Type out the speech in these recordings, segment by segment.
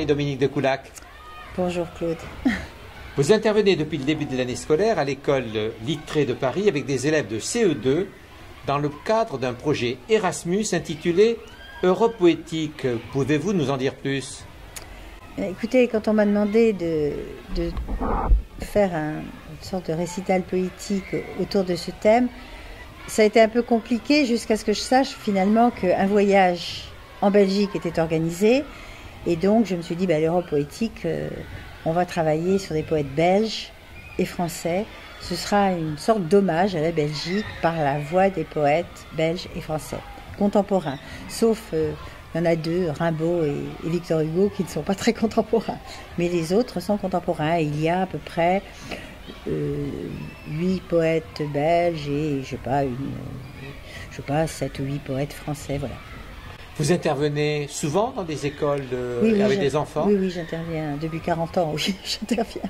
Marie-Dominique de Coulac. Bonjour Claude. Vous intervenez depuis le début de l'année scolaire à l'école Littré de Paris avec des élèves de CE2 dans le cadre d'un projet Erasmus intitulé Europe poétique. Pouvez-vous nous en dire plus? Écoutez, quand on m'a demandé de faire une sorte de récital poétique autour de ce thème, ça a été un peu compliqué jusqu'à ce que je sache finalement qu'un voyage en Belgique était organisé. Et donc je me suis dit, l'Europe poétique, on va travailler sur des poètes belges et français. Ce sera une sorte d'hommage à la Belgique par la voix des poètes belges et français, contemporains. Sauf, il y en a deux, Rimbaud et Victor Hugo, qui ne sont pas très contemporains. Mais les autres sont contemporains. Il y a à peu près 8 poètes belges et, je sais pas, 7 ou 8 poètes français, voilà. Vous intervenez souvent dans des écoles avec des enfants? Oui, j'interviens depuis 40 ans, oui, j'interviens.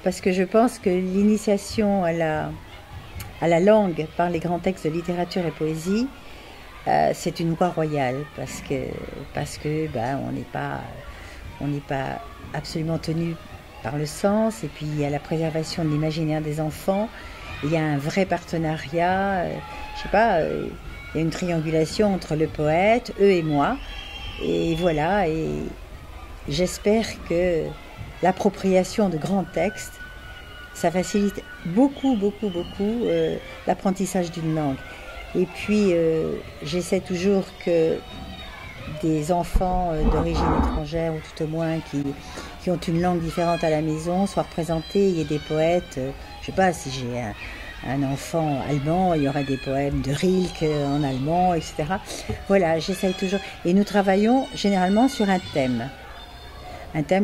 Parce que je pense que l'initiation à la langue par les grands textes de littérature et poésie, c'est une voie royale, parce que on n'est pas absolument tenu par le sens, et puis il y a la préservation de l'imaginaire des enfants, il y a un vrai partenariat, je sais pas, il y a une triangulation entre le poète, eux et moi, et voilà, et j'espère que l'appropriation de grands textes, ça facilite beaucoup l'apprentissage d'une langue. Et puis, j'essaie toujours que des enfants d'origine étrangère, ou tout au moins qui ont une langue différente à la maison, soient représentés. Il y a des poètes, je sais pas, si j'ai un enfant allemand, il y aura des poèmes de Rilke en allemand, etc. Voilà, j'essaie toujours. Et nous travaillons généralement sur un thème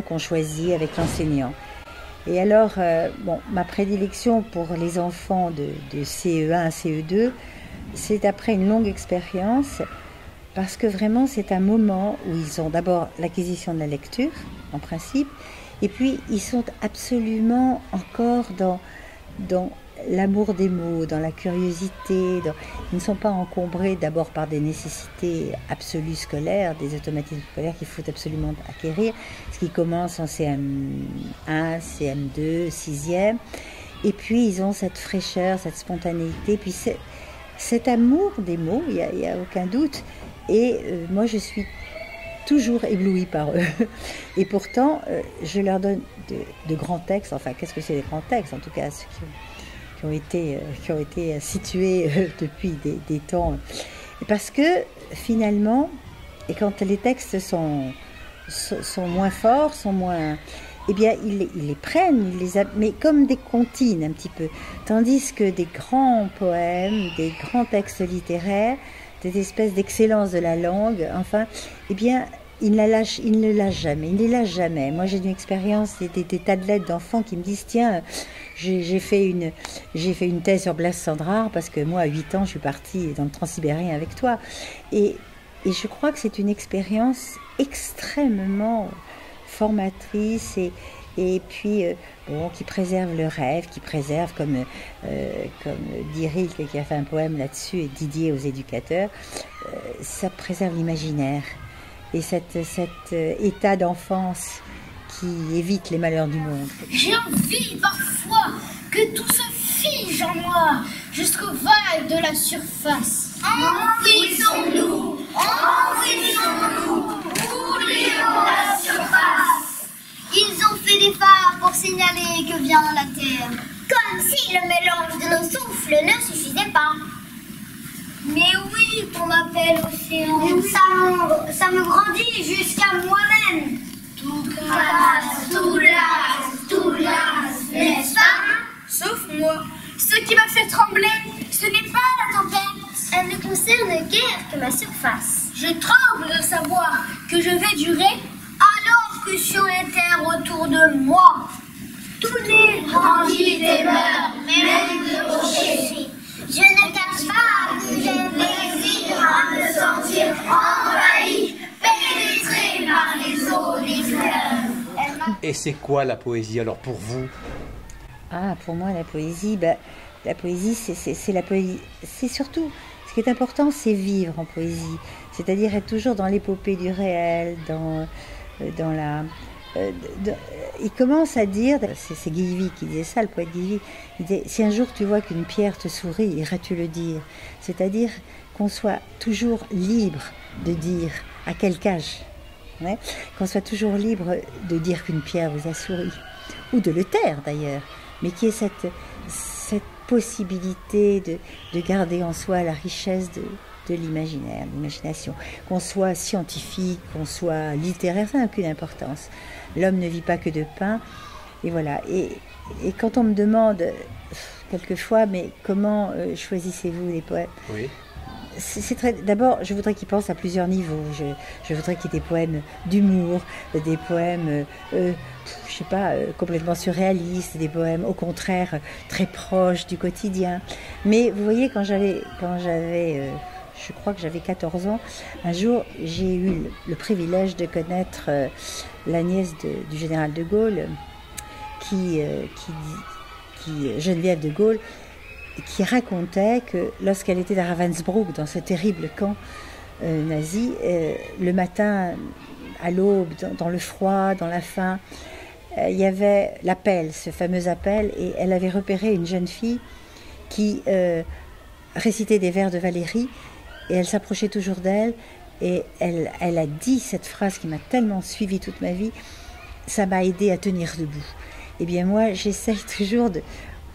qu'on choisit avec l'enseignant. Et alors, ma prédilection pour les enfants de CE1 à CE2, c'est après une longue expérience, parce que vraiment c'est un moment où ils ont d'abord l'acquisition de la lecture, en principe, et puis ils sont absolument encore dans l'amour des mots, dans la curiosité, ils ne sont pas encombrés d'abord par des nécessités absolues scolaires, des automatismes scolaires qu'il faut absolument acquérir, ce qui commence en CM1, CM2, 6e, et puis ils ont cette fraîcheur, cette spontanéité, puis cet amour des mots, il n'y a aucun doute, et moi je suis toujours éblouie par eux. Et pourtant, je leur donne de grands textes, enfin qu'est-ce que c'est des grands textes, en tout cas ceux qui ont été situés depuis des temps. Parce que finalement, et quand les textes sont moins forts, sont moins... Eh bien, ils les prennent, mais comme des comptines un petit peu. Tandis que des grands poèmes, des grands textes littéraires, des espèces d'excellence de la langue, enfin, eh bien, ils ne les lâchent jamais. Moi, j'ai une expérience, des tas de lettres d'enfants qui me disent, tiens, j'ai fait une thèse sur Blaise Cendrars, parce que moi, à 8 ans, je suis partie dans le Transsibérien avec toi. Et je crois que c'est une expérience extrêmement formatrice et puis qui préserve le rêve, qui préserve, comme dit Rilke qui a fait un poème là-dessus, et Didier aux éducateurs, ça préserve l'imaginaire. Et cet état d'enfance qui évite les malheurs du monde. J'ai envie parfois que tout se fige en moi jusqu'aux vagues de la surface. Enfouissons-nous, oublions la surface. Ils ont fait des phares pour signaler que vient la terre. Comme si le mélange de nos souffles ne suffisait pas. Mais oui, qu'on m'appelle océan. Ça me grandit jusqu'à moi-même. Tout lasse, n'est-ce pas? Sauf moi. Ce qui m'a fait trembler, ce n'est pas la tempête. Elle ne concerne guère que ma surface. Je tremble de savoir que je vais durer alors que sur les terres autour de moi, tous les grandis demeurent, même le rocher. Je ne cache pas que j'ai plaisir à me sentir envahi, pénétré par les eaux des fleuves. Et c'est quoi la poésie alors pour vous? Ah, pour moi la poésie, c'est la poésie. C'est surtout, ce qui est important, c'est vivre en poésie. C'est-à-dire être toujours dans l'épopée du réel, dans il commence à dire, c'est Guilvy qui disait ça, le poète Guilvy, il disait, si un jour tu vois qu'une pierre te sourit, iras-tu le dire? C'est-à-dire qu'on soit toujours libre de dire à quel âge, ouais, qu'on soit toujours libre de dire qu'une pierre vous a souri, ou de le taire d'ailleurs, mais qu'il y ait cette possibilité de garder en soi la richesse de l'imaginaire, l'imagination. Qu'on soit scientifique, qu'on soit littéraire, ça n'a aucune importance. L'homme ne vit pas que de pain, et voilà. Et quand on me demande quelquefois, mais comment choisissez-vous les poèmes? Oui. D'abord, je voudrais qu'ils pensent à plusieurs niveaux. Je voudrais qu'il y ait des poèmes d'humour, des poèmes, je sais pas, complètement surréalistes, des poèmes au contraire très proches du quotidien. Mais vous voyez, quand j'avais, je crois que j'avais 14 ans, un jour, j'ai eu le privilège de connaître la nièce du général de Gaulle, Geneviève de Gaulle, qui racontait que lorsqu'elle était à Ravensbrück, dans ce terrible camp nazi, le matin, à l'aube, dans le froid, dans la faim, il y avait l'appel, ce fameux appel, et elle avait repéré une jeune fille qui récitait des vers de Valéry, et elle s'approchait toujours d'elle, et elle a dit cette phrase qui m'a tellement suivie toute ma vie, ça m'a aidée à tenir debout. Eh bien moi, j'essaye toujours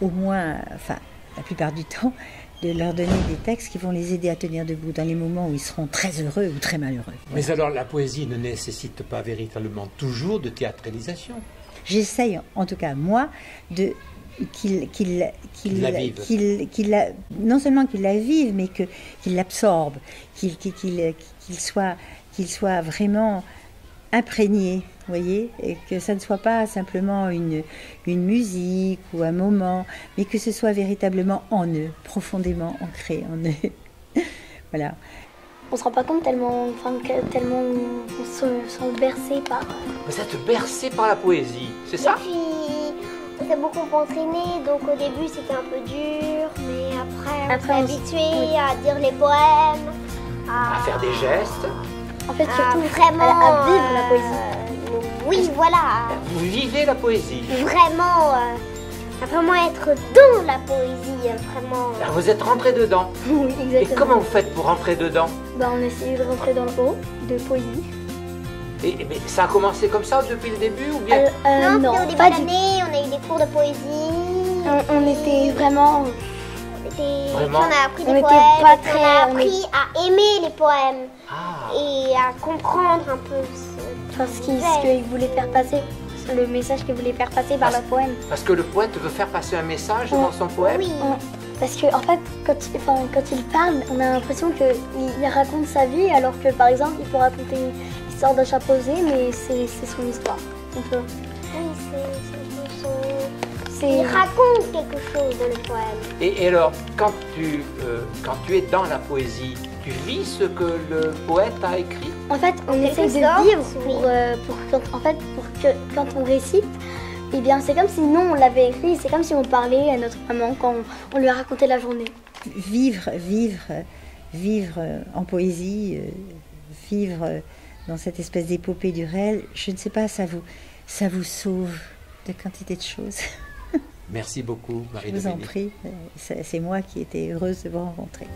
au moins, enfin, la plupart du temps, de leur donner des textes qui vont les aider à tenir debout dans les moments où ils seront très heureux ou très malheureux. Mais alors, la poésie ne nécessite pas véritablement toujours de théâtralisation. J'essaye, en tout cas moi, non seulement qu'il la vive, mais qu'il l'absorbe, qu'il soit vraiment imprégné, vous voyez, et que ça ne soit pas simplement une musique ou un moment, mais que ce soit véritablement en eux, profondément ancré en eux. Voilà. On se rend pas compte tellement on se sent bercé par... Vous êtes bercé par la poésie, c'est ça? Et puis, on s'est beaucoup entraîné, donc au début c'était un peu dur, mais après on s'est habitué à dire les poèmes, à faire des gestes. En fait, surtout vraiment à vivre la poésie. Oui, voilà. Vous vivez la poésie. Vraiment, à vraiment être dans la poésie, vraiment. Alors vous êtes rentré dedans. Oui, exactement. Et comment vous faites pour rentrer dedans? On essaie de rentrer dans le haut de poésie. Mais ça a commencé comme ça depuis le début ou bien? Non, au début de l'année, on a eu des cours de poésie. On était vraiment... Vraiment? On a appris des On poèmes, était pas très... on a appris à aimer les poèmes et à comprendre un peu ce qu'il voulait faire passer, le message qu'il voulait faire passer par le poème. Parce que le poète veut faire passer un message dans son poème? Oui. Parce que en fait, quand il parle, on a l'impression qu'il raconte sa vie, alors que par exemple, il peut raconter l'histoire d'un chapeauté, mais c'est son histoire. Donc, oui, il raconte quelque chose dans le poème. Et alors, quand tu es dans la poésie, tu vis ce que le poète a écrit? En fait, on essaie de vivre pour que quand on récite, eh bien, c'est comme si nous on l'avait écrit, c'est comme si on parlait à notre maman quand on lui a raconté la journée. Vivre en poésie, vivre dans cette espèce d'épopée du réel, je ne sais pas, ça vous sauve de quantité de choses. Merci beaucoup, Marie-Dominique. Je vous en prie, c'est moi qui étais heureuse de vous rencontrer.